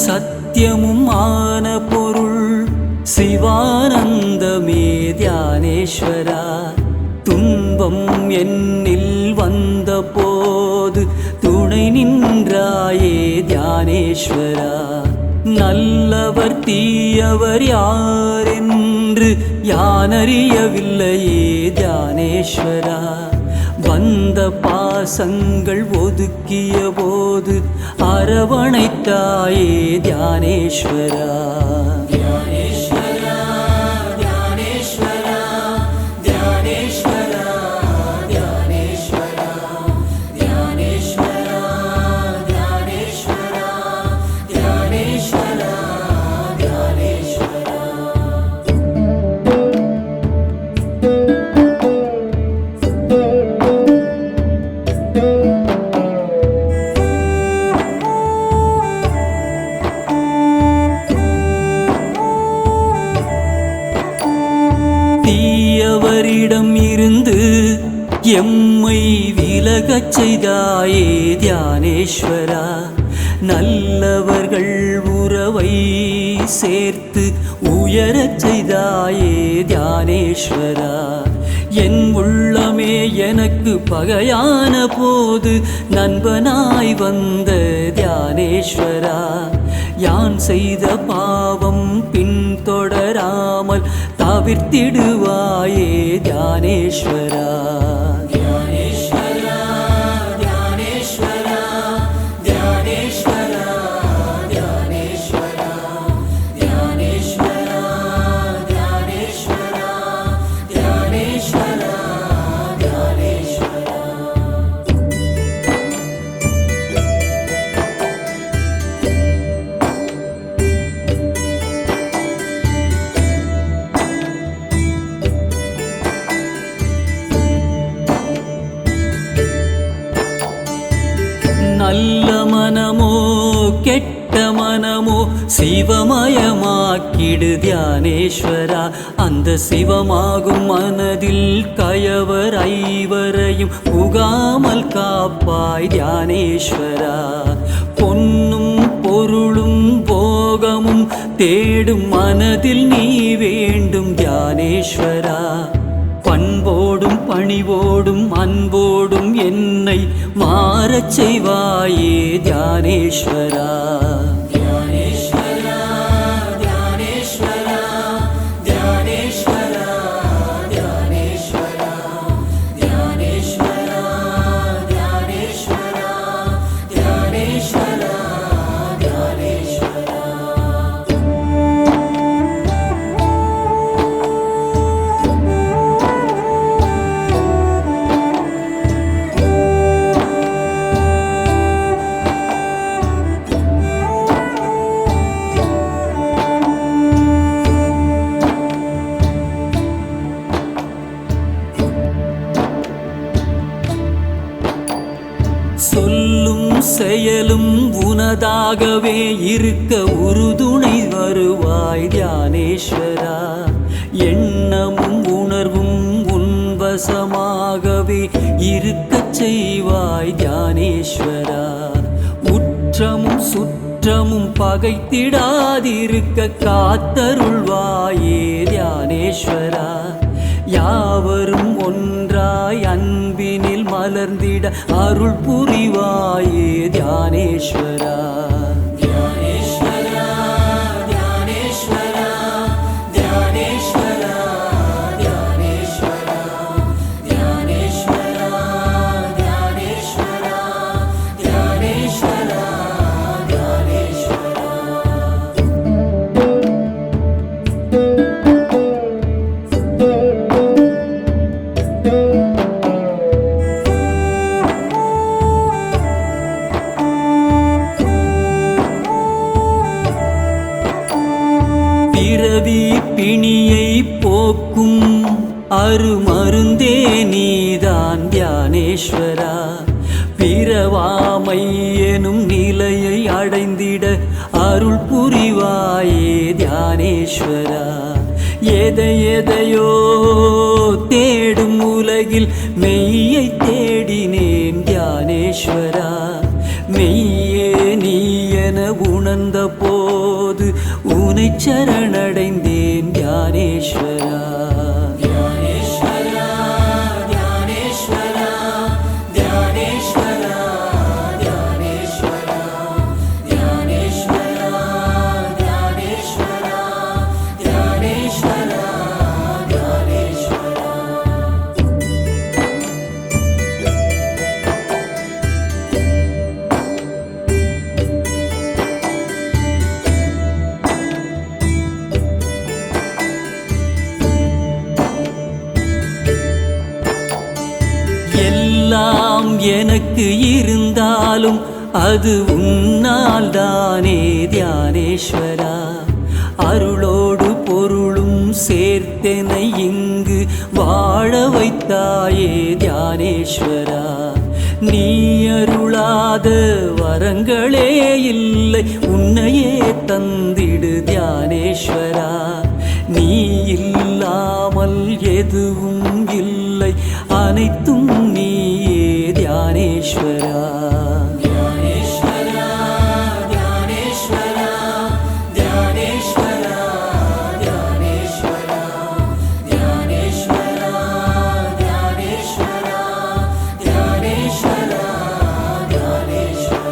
சத்தியமும் ஆன பொருள் சிவானந்தமே தியானேஸ்வரா. துன்பம் என்னில் வந்த போது துணை நின்றாயே தியானேஸ்வரா. நல்லவர் தீயவர் யாரென்று யானறியவில்லையே தியானேஸ்வரா. வந்த பாசங்கள் ஒதுக்கிய போது அரவணைத்தாயே தியானேஸ்வரா. தியானேஸ்வரா தியானேஸ்வரா தியானேஸ்வரா தியானேஸ்வரா தியானேஸ்வரா தியானேஸ்வரா தியானேஸ்வரா தியானேஸ்வரா. தீயவரிடம் இருந்து எம்மை விலகச் செய்தாயே தியானேஸ்வரா. நல்லவர்கள் உறவை சேர்த்து உயரச் செய்தாயே தியானேஸ்வரா. என் உள்ளமே எனக்கு பகையான போது நண்பனாய் வந்த தியானேஸ்வரா. யான் செய்த பாவம் பின்தொடராமல் தவிர்த்திடுவாயே தியானேஸ்வரா. தியானேஸ்வரா தியானேஸ்வரா தியானேஸ்வரா தியானேஸ்வரா தியானேஸ்வரா தியானேஸ்வரா தியானேஸ்வரா தியானேஸ்வரா. நல்ல மனமோ கெட்ட மனமோ சிவமயமாக்கிடு தியானேஸ்வரா. அந்த சிவமாகும் மனதில் கயவர் ஐவரையும் புகாமல் காப்பாய் தியானேஸ்வரா. பொன்னும் பொருளும் போகமும் தேடும் மனதில் நீ வேண்டும் தியானேஸ்வரா. பண்போடும் பணிவோடும் அன்போடும் என்னை மாறச் செய்வாயே தியானேஸ்வரா. தியானேஸ்வரா தியானேஸ்வரா தியானேஸ்வரா தியானேஸ்வரா தியானேஸ்வரா தியானேஸ்வரா தியானேஸ்வரா தியானேஸ்வரா. சொல்லும் செயலும் உனதாகவே இருக்க உறுதுணை வருவாய் தியானேஸ்வரா. எண்ணமும் உணர்வும் உன்வசமாகவே இருக்கச் செய்வாய் தியானேஸ்வரா. உற்றமும் சுற்றமும் பகைத்திடாதிருக்க காத்தருள்வாயே தியானேஸ்வரா. யாவரும் ஒன்றாய் அன்பினில் மலர்ந்திட அருள் புரிவாயே தியானேஸ்வரா. தியானேஸ்வரா தியானேஸ்வரா தியானேஸ்வரா தியானேஸ்வரா தியானேஸ்வரா தியானேஸ்வரா தியானேஸ்வரா தியானேஸ்வரா. பிறவி பிணியை போக்கும் அருமருந்தே நீதான் தியானேஸ்வரா. பிறவாமை எனும் நிலையை அடைந்திட அருள் புரிவாயே தியானேஸ்வரா. எதையோ தேடும் உலகில் மெய்யை தேடினேன் தியானேஸ்வரா. மெய்யே நீ என உணர்ந்த போ உன்னை சரணடைந்தேன் தியானேஸ்வரா. தியானேஸ்வரா தியானேஸ்வரா தியானேஸ்வரா தியானேஸ்வரா தியானேஸ்வரா தியானேஸ்வரா தியானேஸ்வரா தியானேஸ்வரா. எல்லாம் எனக்கு இருந்தாலும் அது உன்னால் தானே தியானேஸ்வரா. அருளோடு பொருளும் சேர்த்தெனை இங்கு வாழ வைத்தாயே தியானேஸ்வரா. நீ அருளாத வரங்களே இல்லை, உன்னையே தந்திடு தியானேஸ்வரா. நீ இல்லாமல் எதுவும் இல்லை, அனைத்தும் நீயே தியானேஸ்வரா. தியானேஸ்வரா தியானேஸ்வரா தியானேஸ்வரா தியானேஸ்வரா தியானேஸ்வரா தியானேஸ்வரா தியானேஸ்வரா தியானேஸ்வரா.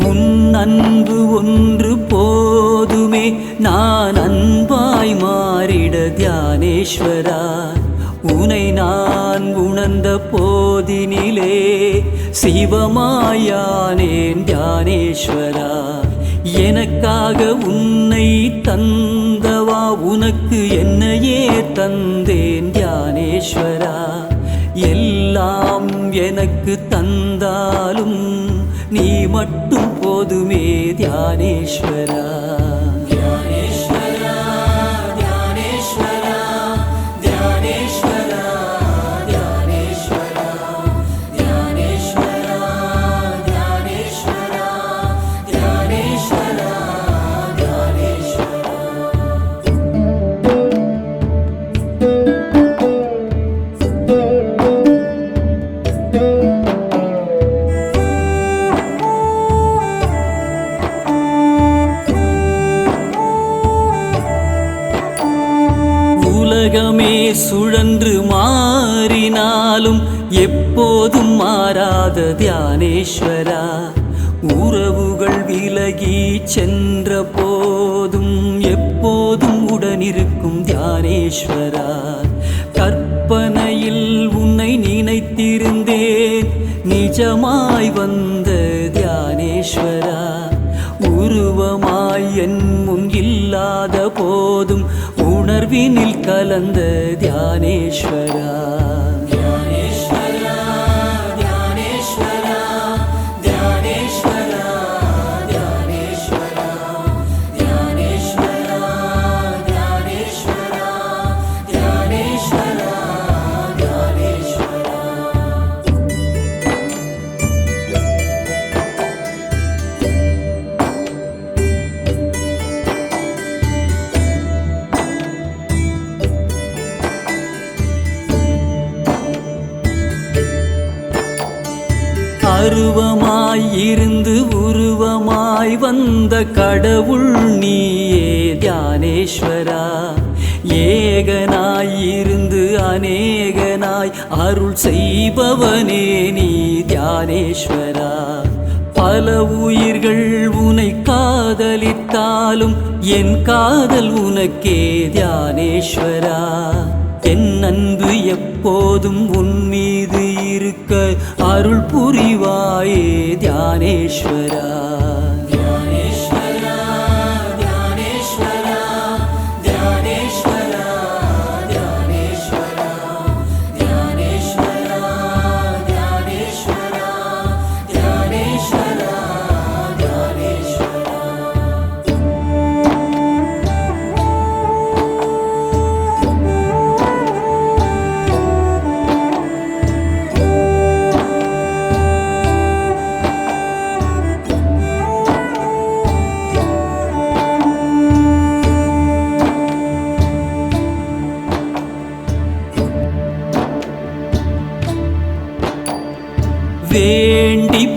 உன் அன்பு ஒன்று போதுமே, நான் அன்பாய் மாறிட தியானேஸ்வரா. உனை நான் உணர்ந்த போதினிலே சிவமாயானேன் தியானேஸ்வரா. எனக்காக உன்னை தந்தவா, உனக்கு என்னையே தந்தேன் தியானேஸ்வரா. எல்லாம் எனக்கு தந்தாலும் நீ மட்டும் போதுமே தியானேஸ்வரா. தியானேஸ்வரா தியானேஸ்வரா தியானேஸ்வரா தியானேஸ்வரா தியானேஸ்வரா தியானேஸ்வரா தியானேஸ்வரா தியானேஸ்வரா. உலகமே சுழன்று மாறினாலும் எப்போதும் மாறாத தியானேஸ்வரா. உறவுகள் விலகி சென்ற போதும் எப்போதும் உடனிருக்கும் தியானேஸ்வரா. கற்பனையில் உன்னை நினைத்திருந்தேன், நிஜமாய் வந்த தியானேஸ்வரா. உருவமாய் என் முன் இல்லாத போதும் உணர்வினில் கலந்த தியானேஸ்வரா. தியானேஸ்வரா தியானேஸ்வரா தியானேஸ்வரா தியானேஸ்வரா தியானேஸ்வரா தியானேஸ்வரா தியானேஸ்வரா தியானேஸ்வரா. அருவமாய் இருந்து உருவமாய் வந்த கடவுள் நீயே தியானேஸ்வரா. ஏகனாய் இருந்து அநேகனாய் அருள் செய்பவனே நீ தியானேஸ்வரா. பல உயிர்கள் உனை காதலித்தாலும் என் காதல் உனக்கே தியானேஸ்வரா. என் அன்பு எப்போதும் உன் மீது இருக்க அருள் புரிவாயே தியானேஸ்வரா. தியானேஸ்வரா தியானேஸ்வரா தியானேஸ்வரா தியானேஸ்வரா தியானேஸ்வரா தியானேஸ்வரா தியானேஸ்வரா தியானேஸ்வரா.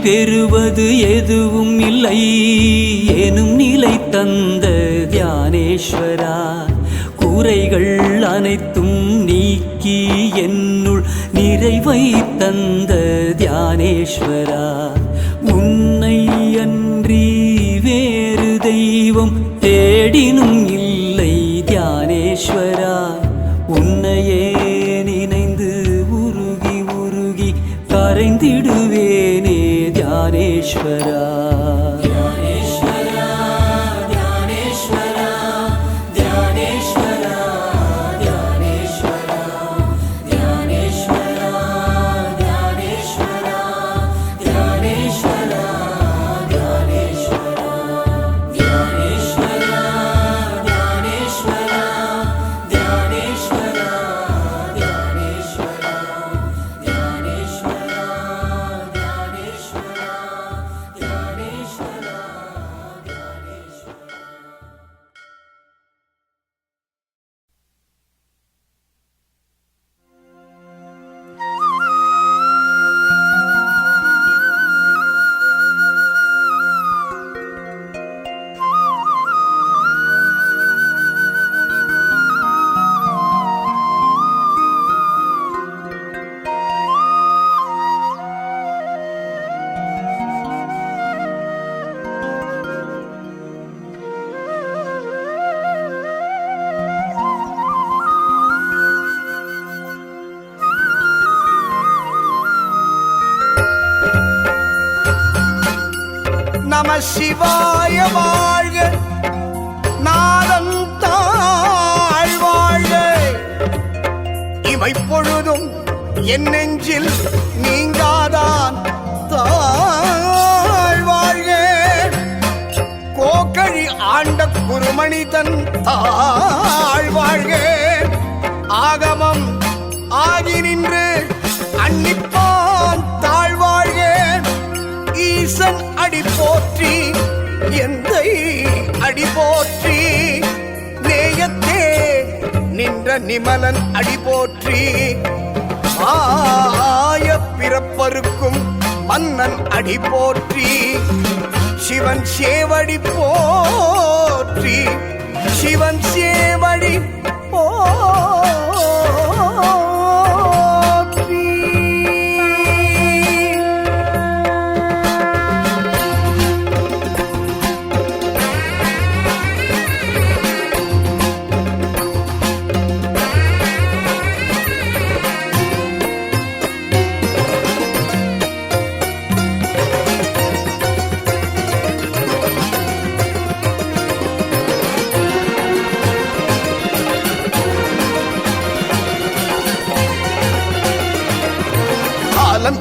பெறுவது எதுவும் இல்லை எனும் நிலை தந்த தியானேஸ்வரா, குறைகள் அனைத்தும் நீக்கி என்னுள் நிறைவை தந்த தியானேஸ்வரா, உன்னை அன்றி வேறு தெய்வம் தேடினும் இல்லை தியானேஸ்வரா, உன்னையே நினைந்து உருகி உருகி கரைந்திடுவேனே தியானேஸ்வரா. நம சிவாய வாழ்க, நாதம் தாழ் வாழ்க, இமைப்பொழுதும் என் நெஞ்சில் நீங்காதான் தாழ் வாழ்க, கோக்கழி ஆண்ட குருமணி தன் தாழ் வாழ்க, ஆகமம் ஆகி நின்று அன்னிப்பான் தாழ் வாழ்க, ஈசன் அடி போற்றி எந்தை அடி போற்றி, நேயத்தே நின்ற நிமலன் அடி போற்றி, ஆய பிறப்பருக்கும் மன்னன் அடி போற்றி, சிவன் சேவடி போற்றி, சிவன் சேவடி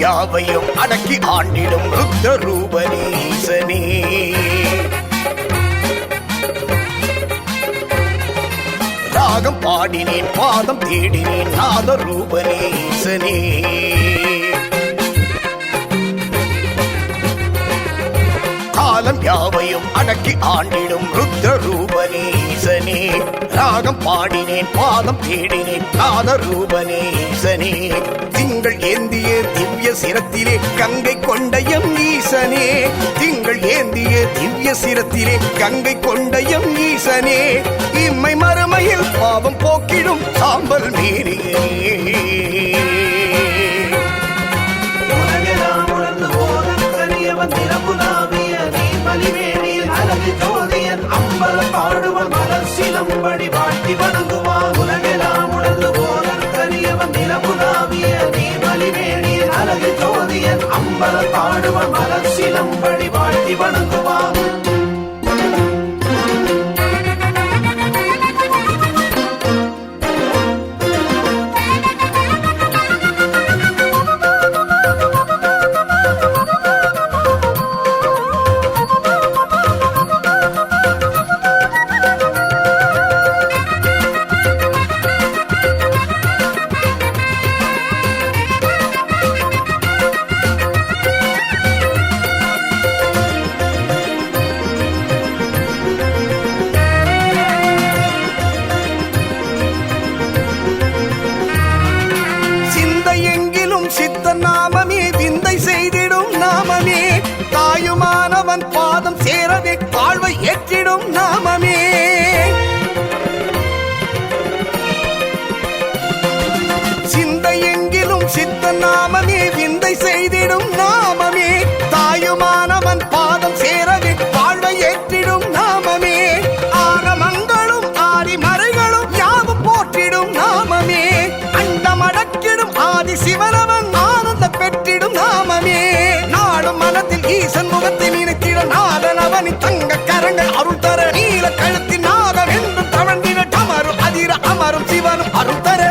யாவையும் அடக்கி ஆண்டிடும் ருத்ர ரூபனீசனே, ராகம் பாடினேன் பாதம் தேடினேன் நாத ரூபனீசனே, காலம் யாவையும் அடக்கி ஆண்டிடும் ருத்ர ரூபனீசனே, ராகம் பாடினேன் பாதம் தேடினேன் நாத ரூபனீசனே, திங்கள் ஏந்திய திவ்ய சிரத்திலே கங்கை கொண்டயம் ஈசனே, திங்கள் ஏந்திய திவ்ய சிரத்திலே கங்கை கொண்டயம் ஈசனே, இம்மை மறுமையில் பாவம் போக்கிடும் சாம்பல் மீறியே, உலகெல்லாம் உணர்ந்து போதன் கரியவன் நிரம்புலாவிய நீர்மலிவேணியில் அழகு ஜோதியன் அம்பலம் பாடுவன் மலர் சிலம்படி வாட்டி வணங்குவான், உலகெல்லாம் உணர்ந்து போதன் கரியவன் நிரம்புலாவிய நீர்மலிவேணியில் அழகு ஜோதியன் அம்பலம் பாடுவன் மலர் சிலம்படி வாட்டி வணங்குவான். தாயுமானவன் பாதம் சேரவே வாழ்வை ஏற்றிடும் நாமமே. சிந்தை எங்கிலும் சித்த நாமமே, விந்தை செய்திடும் நாமமே. தாயுமானவன் பாதம் சேரவே வாழ்வை ஏற்றிடும் நாமமே. ஆகமங்களும் ஆதிமறைகளும் யாவும் போற்றிடும் நாமமே. அண்டமடக்கிடும் ஆதி சிவனவன் ஆனந்த பெற்றிடும் நாமமே. நாடும் மனத்தில் ஈசன் முகத்தை நினைத்திட நாதன் அவனின் தங்க கரங்கள் அருள் தர நீல கழுத்தின் நாதம் என்றும் தவழ்ந்திட அமரும் அதிர அமரும் சிவனும் அருள் தர.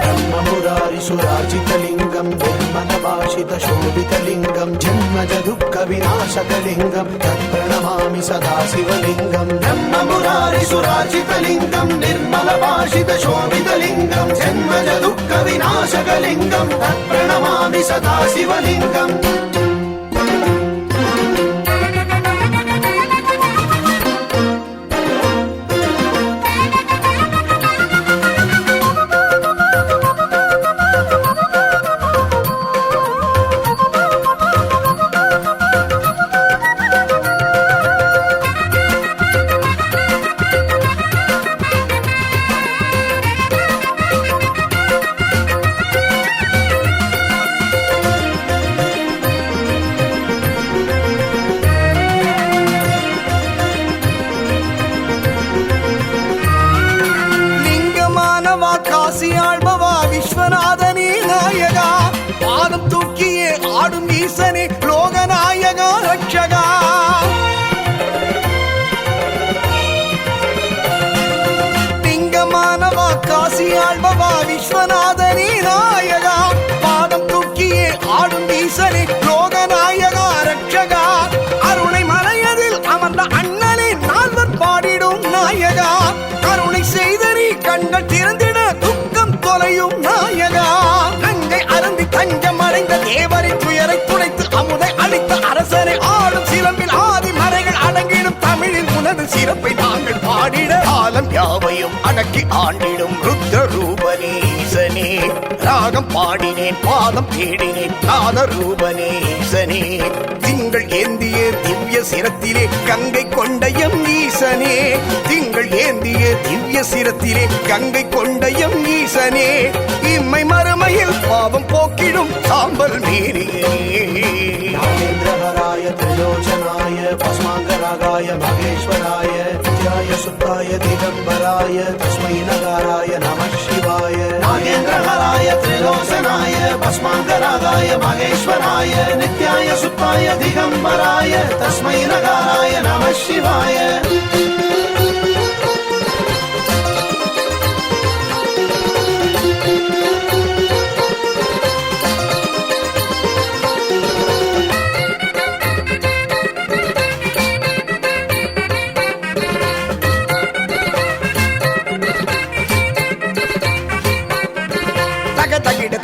சுராஜிதலிங்கம் ஜன்மனபாஷிதசோபிதலிங்கம் ஜன்மஜ துக்க விநாசகலிங்கம் தத்பிரணமாமி சதா சிவலிங்கம். பிரம்மமுராரி சுராஜிதலிங்கம் நிர்மலபாஷிதசோபிதலிங்கம் ஜன்மஜ துக்க விநாசகலிங்கம் தத்பிரணமாமி சதா சிவலிங்கம். காசியாழ்பவா விஸ்வநாதனே நாயகா, பாதம் தூக்கியே ஆடும் ஈசனே லோகநாயகா ரட்சகா. லிங்கமானவா காசியாழ்பவா விஸ்வநாதனே நாயகா, பாதம் தூக்கியே ஆடும் ஈசனே லோகநாயகா ரட்சகா. அருணை மலையதில் அமர்ந்த அண்ணனே நால்வர் பாடிடும் நாயகா. கருணை செய்த நீ கண்கள் திறந்திட துக்கம் தொலையும் நாயகா. கங்கை அருந்தி தஞ்சம் அடைந்த தேவரின் துயரை துடைத்து அமுதை அளித்த அரசனை ஆடும் சிலம்பில் ஆதி மறைகள் அடங்கிடும் தமிழில் உனது சிறப்பை நாங்கள் பாடிட. காலம் யாவையும் அடக்கி ஆண்டிடும் ருத்ர ரூபனீசனே. ராகம் பாடினேன் பாதம் தேடினேன் நாத ரூபனீசனே. திங்கள் ஏந்திய திவ்ய சிரத்திலே கங்கை கொண்டயம் ஈசனே. திங்கள் ஏந்திய திவ்ய சிரத்திலே கங்கை கொண்டயம் ஈசனே. இம்மை மறுமையில் பாவம் போக்கிடும் சாம்பல் மீறியே. நாகேந்திரஹராய திரிலோச்சனாய பஸ்மாங்கராகாய மகேஸ்வராய நித்யாய சுத்தாய திகம்பராய தஸ்மை நகாராய நமः சிவாய. நாகேந்திரஹராய திரிலோச்சனாய பஸ்மாங்கராகாய மகேஸ்வராய நித்யாய சுத்தாய திகம்பராய தஸ்மை நகாராய நமः சிவாய.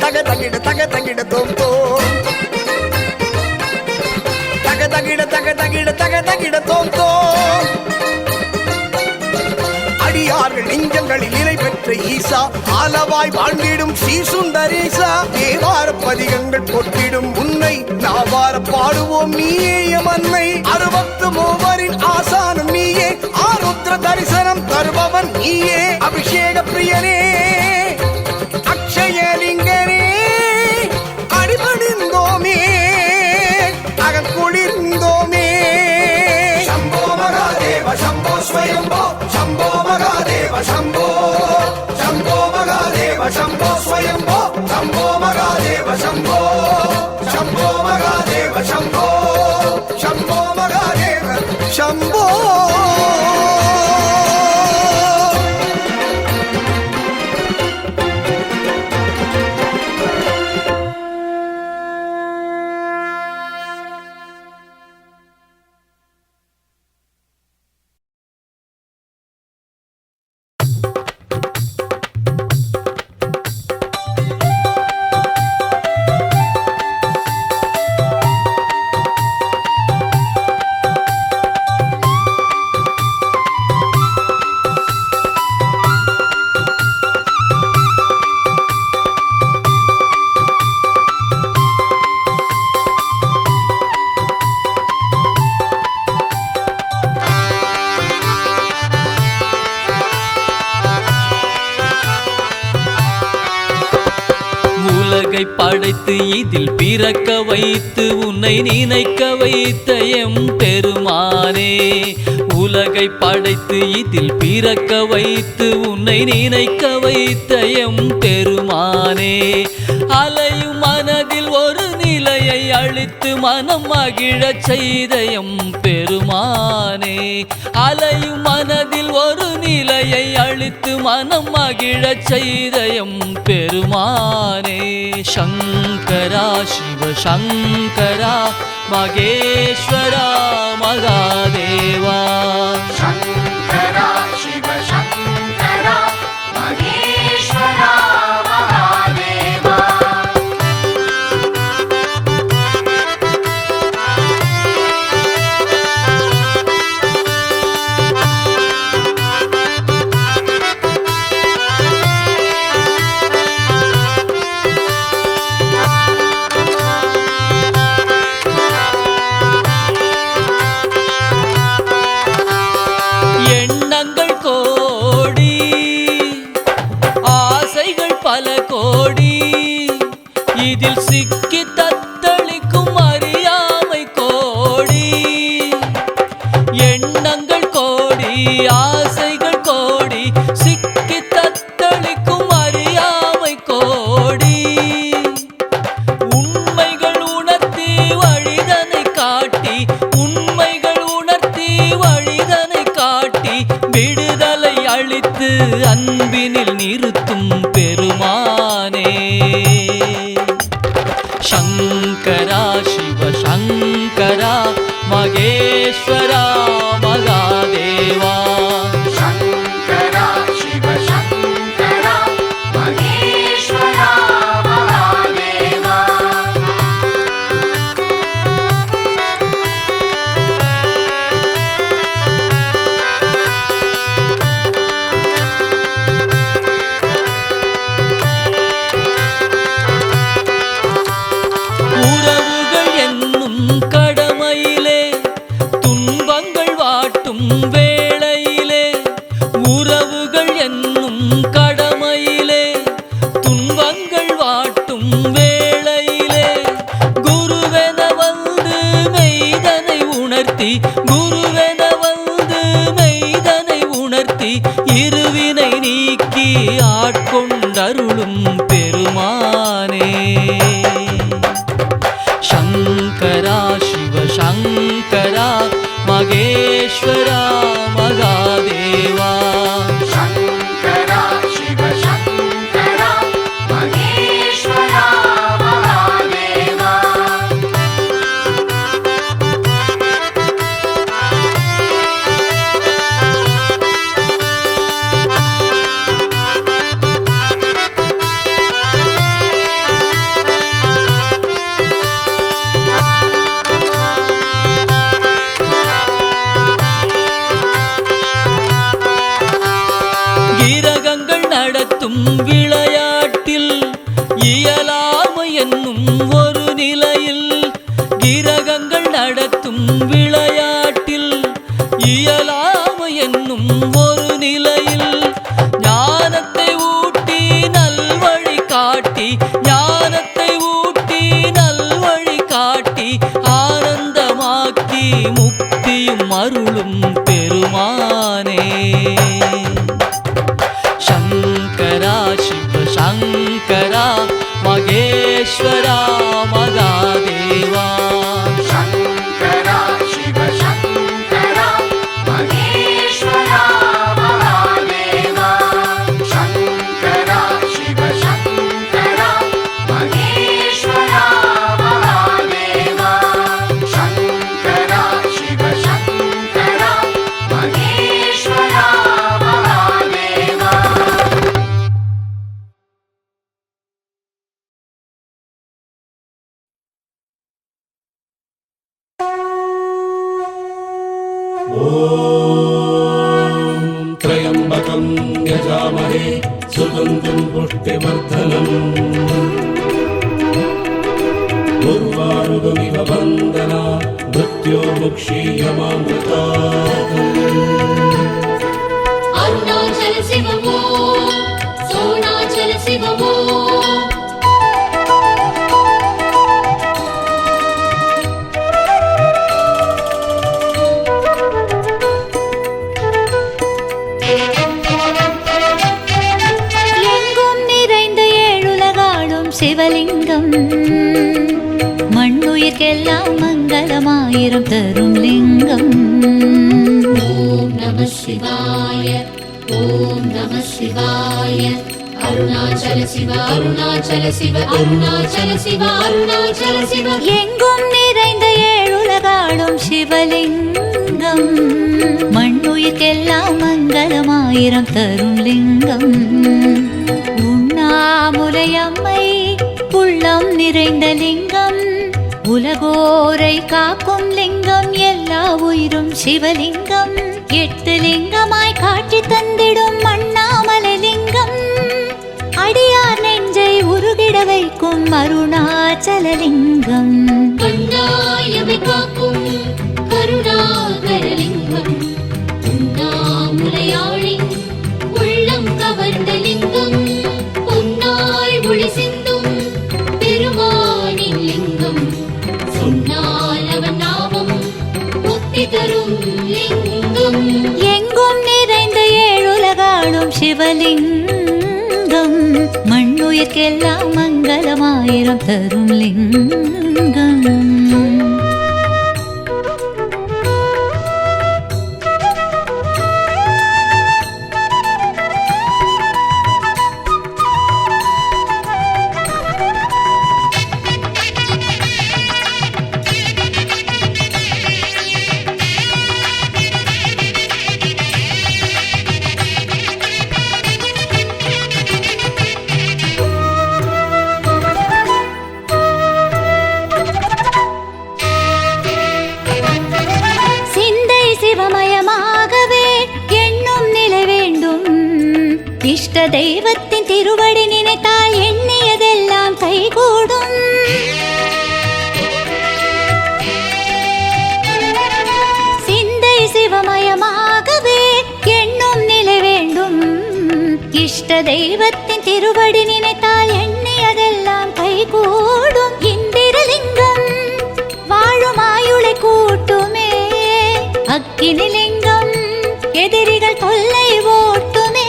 தக தகிட தக தகிட தோம் தோம். தக தகிட தக தகிட தக தகிட தோம் தோம். அடியார்கள் நெஞ்சங்களில் நிலை பெற்ற ஈசா, ஆலவாய் வாழ்ந்திடும் ஸ்ரீ சுந்தரேசா. தேவார பதிகங்கள் போற்றிடும் உன்னை நாவார பாடுவோம் நீயே எமன்னை. 63 ஆசானும் நீயே, ஆருத்ர தரிசனம் தருபவன் நீயே. அபிஷேக பிரியனே அக்ஷயலிங்கனே அடிபணிந்தோமே அகக்குளிர்ந்தோமே. शम्भो महादेव शम्भो स्वयम्भो शम्भो महादेव शम्भो शम्भो महादेव शम्भो स्वयम्भो शम्भो महादेव शम्भो शम्भो महादेव शम्भो शम्भो महादेव शम्भो. படைத்து இதில் பிறக்க வைத்து உன்னை நினைக்க வைத்த எம் பெருமானே. உலகை படைத்து இதில் பிறக்க வைத்து உன்னை நினைக்க வைத்த எம் பெருமானே. அலையும் மனதில் ஒரு நிலையை அளித்து மனம் மகிழச் செய்த எம் பெருமானே. அலையும் மனதில் ஒரு நிலையை அளித்து மனம் மகிழச் செய்த எம் பெருமானே. சங்கரா சிவ சங்கரா மகேஸ்வரா மகாதேவா. சங்கரா சிவ சங்கரா மகேஸ்வரா மகாதேவா. எண்ணங்கள் கோடி ஆசைகள் பல கோடி இதில் சிக்கி தத்தளிக்கும் அறியாமை கோடி. எண்ணங்கள் கோடி ஆசைகள் கோடி சிக்கி தத்தளிக்கும் அறியாமை கோடி. உண்மைகள் உணர்த்தி வழிதனை காட்டி உண்மைகள் உணர்த்தி வழிதனை காட்டி விடுதலை அளித்து அன்பினில் நிறுத்தும் பெருமானே. சங்கரா சிவ சங்கரா மகேஸ்வரா மகாதேவா. சங்கரா சிவ சங்கரா மகேஸ்வரா மகாதேவா. உறவுகள் என்னும் கடமையிலே துன்பங்கள் வாட்டும் வேளையிலே. உறவுகள் என்னும் கடமையிலே துன்பங்கள் வாட்டும் வேளையிலே. குருவென வந்து மெய்தனை உணர்த்தி குருவென வந்து மெய்தனை உணர்த்தி இருவினை நீக்கி ஆட்கொண்டருளும் பெருமானே. சங்கரா சிவ சங்கரா மகேஸ்வரா மகாதேவா. சங்கரா சிவ சங்கரா மகேஸ்வரா மகாதேவா. கிரகங்கள் நடத்தும் விளையாட்டில் இயலாமை என்னும் ஒரு நிலையில். கிரகங்கள் நடத்தும் விளையாட்டில் இயலாமை என்னும் ஒரு நிலையில். ஞானத்தை ஊட்டி நல்வழி காட்டி ஞானத்தை ஊட்டி நல்வழி காட்டி ஆனந்தமாக்கி முக்தியும் அருளும் பெருமானே. சங்கரா சிவ சங்கரா மகேஸ்வரா மகாதேவா. சங்கரா சிவ சங்கரா மகேஸ்வரா மகாதேவா. சங்கரா சிவ சங்கரா மகேஸ்வரா மகாதேவா. சங்கரா சிவ சங்கரா மகேஸ்வரா மகாதேவா. त्र्यम्बकं यजामहे सुगन्धिं पुष्टिवर्धनम् उर्वारुकमिव वन्दना मृत्योर्मुक्षीयमामृतात् अरुणाचल शिवमो सोणाचल शिवमो மங்களமாயிரம் தரும் லிங்கம். ஓம் நம சிவாய, ஓம் நம சிவாய. அருணாச்சல சிவ, அருணாச்சல சிவ, அருணாச்சல சிவ, அருணாச்சல சிவ. எங்கும் நிறைந்த ஏழுலகாடும் சிவலிங்கம், மண்ணுயிர்க்கெல்லாம் மங்களமாயிரம் தரும் லிங்கம். உண்ணாமுலையம்மை உள்ளம் நிறைந்த லிங்கம், உலகோரை காக்கும் லிங்கம், எல்லா உயிரும் சிவலிங்கம். 8 லிங்கமாய் காட்சி தந்திடும் அண்ணாமலை லிங்கம், அடியார் நெஞ்சை உருகிட வைக்கும் அருணாச்சலலிங்கம். கண்ணாயமை காக்கும் கருணாகரலிங்கம், உண்ணாமுலையாளி உள்ளம் கவர்ந்த லிங்கம், பொன்னாய் ஒளி சிந்தும் பெருமானின் லிங்கம், சொன்னால் அவன் நாமம் முக்தி தரும் லிங்கம். எங்கும் நிறைந்த ஏழுலகாடும் சிவலிங்கம், மண்ணுயிர்க்கெல்லாம் மங்களமாயிரம் தரும் லிங்கம். இஷ்ட தெய்வத்தின் திருவடி நினைத்தால் எண்ணியதெல்லாம் கைகூடும். சிந்தை சிவமயமாகவே எண்ணும் நிலை வேண்டும். இஷ்ட தெய்வத்தின் திருவடி நினைத்தால் எண்ணியதெல்லாம் கைகூடும். இந்திரலிங்கம் வாழும் ஆயுளை கூட்டுமே, அக்கினிலிங்கம் எதிரிகள் தொல்லை ஓட்டுமே,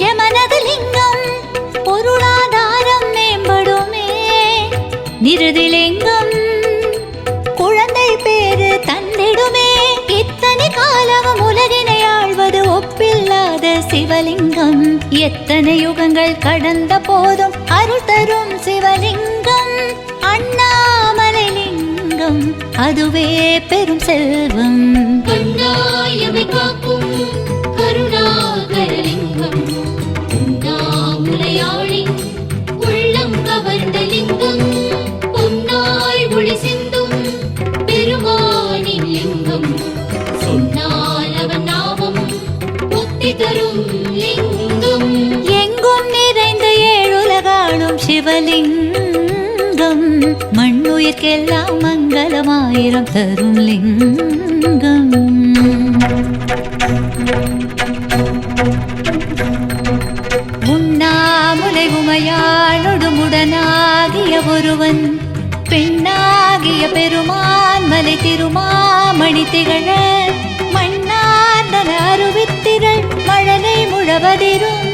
யமனது லிங்கம் பொருளாதாரம் மேம்படுமே, நிருதிலிங்கம் குழந்தை பேரு தந்திடுமே. இத்தனை காலமும் உலகினை ஆழ்வது ஒப்பில்லாத சிவலிங்கம், எத்தனை யுகங்கள் கடந்த போதும் அருள் தரும் சிவலிங்கம். அண்ணாமலை லிங்கம் அதுவே பெரும் செல்வம். கண்ணாயமை காக்கும் கருணாகரலிங்கம், உண்ணாமுலையாளி உள்ளம் கவர்ந்த லிங்கம், பொன்னாய் ஒளி சிந்தும் பெருமானின் லிங்கம், சொன்னால் அவன் நாமம் முக்தி தரும் லிங்கம். எங்கும் நிறைந்த ஏழுலகாடும் சிவலிங்கம், மண்ணுயிர்க்கெல்லாம் மங்களமாயிரம் தரும் லிங்கம். உண்ணாமுலை உமையாளொடுமுடனாகிய ஒருவன், பெண்ணாகிய பெருமான் மலை திருமாமணி திகழ, மண்ணார்ந்தன அருவித்திரள் மழலை முழவதிரும்,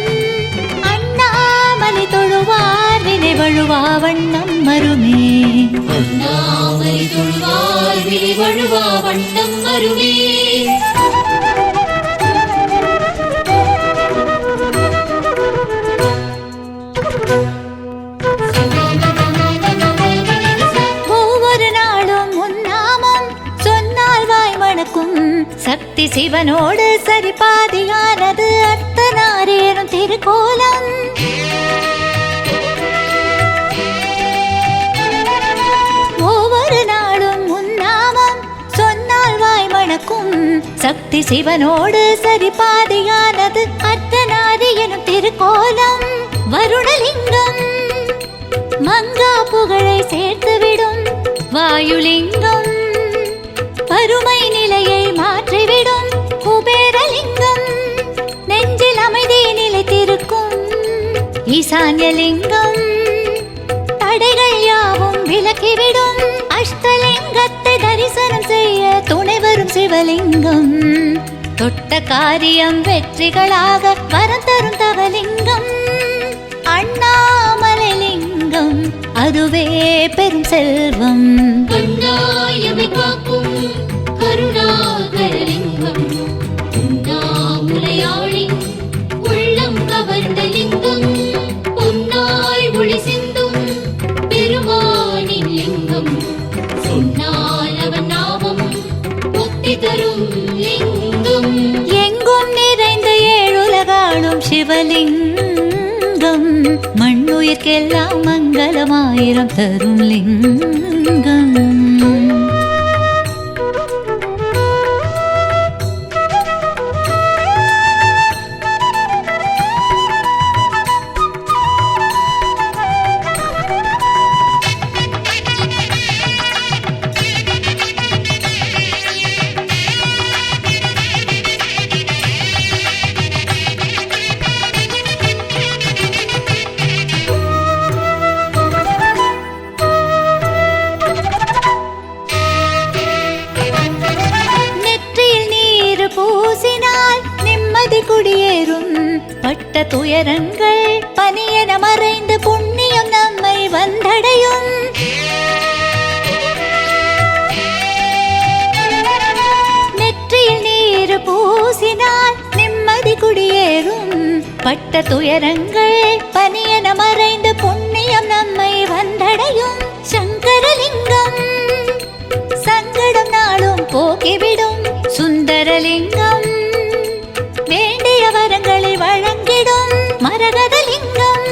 அண்ணாமலை தொழுவார் வினை வழுவா வண்ணம் மருமே. அண்ணாமலை தொழுவார் வினை வழுவா வண்ணம் மருமே. ஒவ்வொரு நாளும் உன்னாமம் சொன்னால் வாய் மணக்கும், சக்தி சிவனோடு சரிபாதியானது அர்த்தநாரேறும் திருக்கோலம். ஒவ்வொரு நாளும் உன்னாமம் சொன்னால் வாய் மணக்கும், சக்தி சிவனோடு சரிபாதியானது அர்த்தநாரி எனும் திருக்கோலம். வருணலிங்கம் மங்கா புகழை சேர்த்துவிடும், வாயுலிங்கம் வறுமை நிலையை மாற்றிவிடும், குபேரலிங்கம் நெஞ்சில் அமைதி நிலைத்திருக்கும், ஈசான்யலிங்கம் தடைகள் யாவும் விலக்கிவிடும், அஷ்டலிங்கத்தை தரிசனம் செய்ய துணை வரும் சிவலிங்கம், தொட்ட காரியம் வெற்றிகளாக வரம் தரும் தவலிங்கம். அண்ணாமலை லிங்கம் அதுவே பெரும் செல்வம். கண்ணாயமை காக்கும் கருணாகரலிங்கம் உண்ணாமுலையாளின் உள்ளம் கவர்ந்த லிங்கம் பொன்னாய் ஒளி சிந்தும் பெருமானின் லிங்கம் சொன்னால் அவன் நாமம் முக்தி தரும் லிங்கம். எங்கும் நிறைந்த ஏழுலகாளும் சிவலிங்கம் மண்ணுயிர்க்கெல்லாம் மங்களமாயிரம் தரும் லிங்கம். பூசினால் நிம்மதி குடியேறும். பட்ட துயரங்கள் பனியென மறைந்து புண்ணியம் நம்மை வந்தடையும். நெற்றியில் நீர் பூசினால் நிம்மதி குடியேறும். பட்ட துயரங்கள் பனியென மறைந்து புண்ணியம் நம்மை வந்தடையும். சங்கரலிங்கம் சங்கடம் நாளும் போக்கிவிடும். சுந்தரலிங்கம் வேண்டிய வரங்களை வழங்கிடும். மரகதலிங்கம்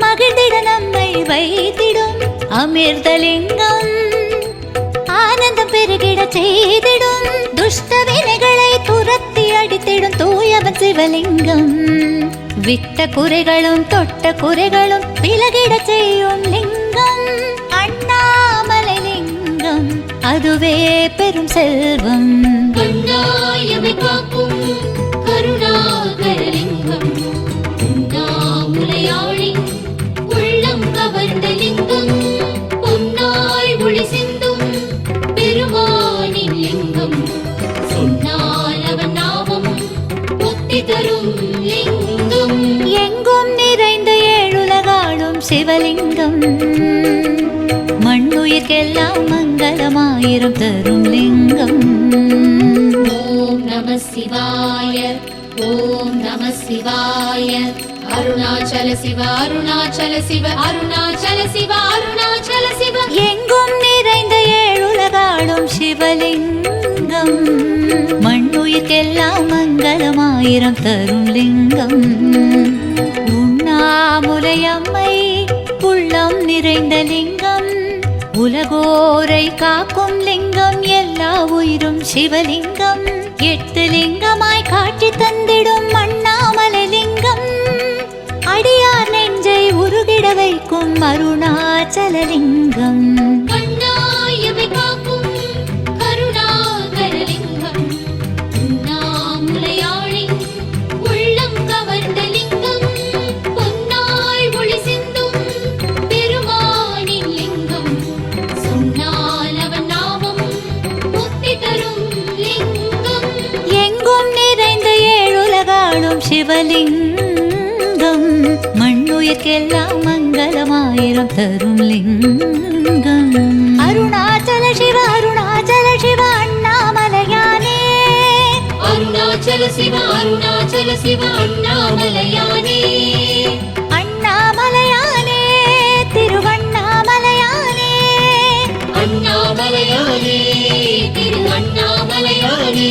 மகிழ்ந்திட நம்மை வைத்திடும். அமிர்தலிங்கம் ஆனந்தம் பெருகிட செய்திடும். துஷ்ட வினைகளை துரத்தி அடித்திடும் தூயவன் சிவலிங்கம். விட்ட குறைகளும் தொட்ட குறைகளும் விலகிட செய்யும் லிங்கம். அண்ணாமலை லிங்கம் அதுவே பெரும் செல்வம். கண்ணாயமை காக்கும் கருணாகரலிங்கம் உண்ணாமுலையாளின் உள்ளம் கவர்ந்த லிங்கம் பொன்னாய் ஒளி சிந்தும் பெருமானின் லிங்கம் சொன்னால் அவன் நாமம் முக்தி தரும் லிங்கம். எங்கும் நிறைந்த ஏழுலகாளும் சிவலிங்கம் மண்ணுயிர்க்கெல்லாம் மங்களமாயிரம் தரும் லிங்கம். ஓம் நம சிவாய ஓம் நம சிவாய அருணாச்சல சிவ அருணாச்சல சிவ அருணாச்சல சிவ அருணாச்சல சிவ. எங்கும் நிறைந்த ஏழுலகாளும் சிவலிங்கம் மண்ணுயிர்க்கெல்லாம் மங்களமாயிரம் தரும் லிங்கம். உண்ணாமுலையம்மை உள்ளம் நிறைந்த லிங்கம் உலகோரை காக்கும் லிங்கம். எல்லா உயிரும் சிவலிங்கம் 8 லிங்கமாய் காட்சி தந்திடும் அண்ணாமலை லிங்கம். அடியார் நெஞ்சை உருகிட வைக்கும் அருணாச்சலலிங்கம். கண்ணாயமை காக்கும் கருணாகரலிங்கம் உண்ணாமுலையாளின் உள்ளம் கவர்ந்த லிங்கம் பொன்னாய் ஒளி சிந்தும் பெருமானின் லிங்கம் சொன்னால் அவன் நாமம் முக்தி தரும் லிங்கம். எங்கும் நிறைந்த ஏழுலகாளும் சிவலிங்கம் மண்ணுயிர்க்கெல்லாம் மங்களமாயிரம் தரும் லிங்கம். அருணாச்சல சிவ அருணாச்சல சிவ அண்ணாமலையானே. அருணாச்சல சிவ அருணாச்சல சிவ அண்ணாமலையானே. அண்ணாமலையானே திருவண்ணாமலையானே. அண்ணாமலையானே திரு அண்ணாமலையானே.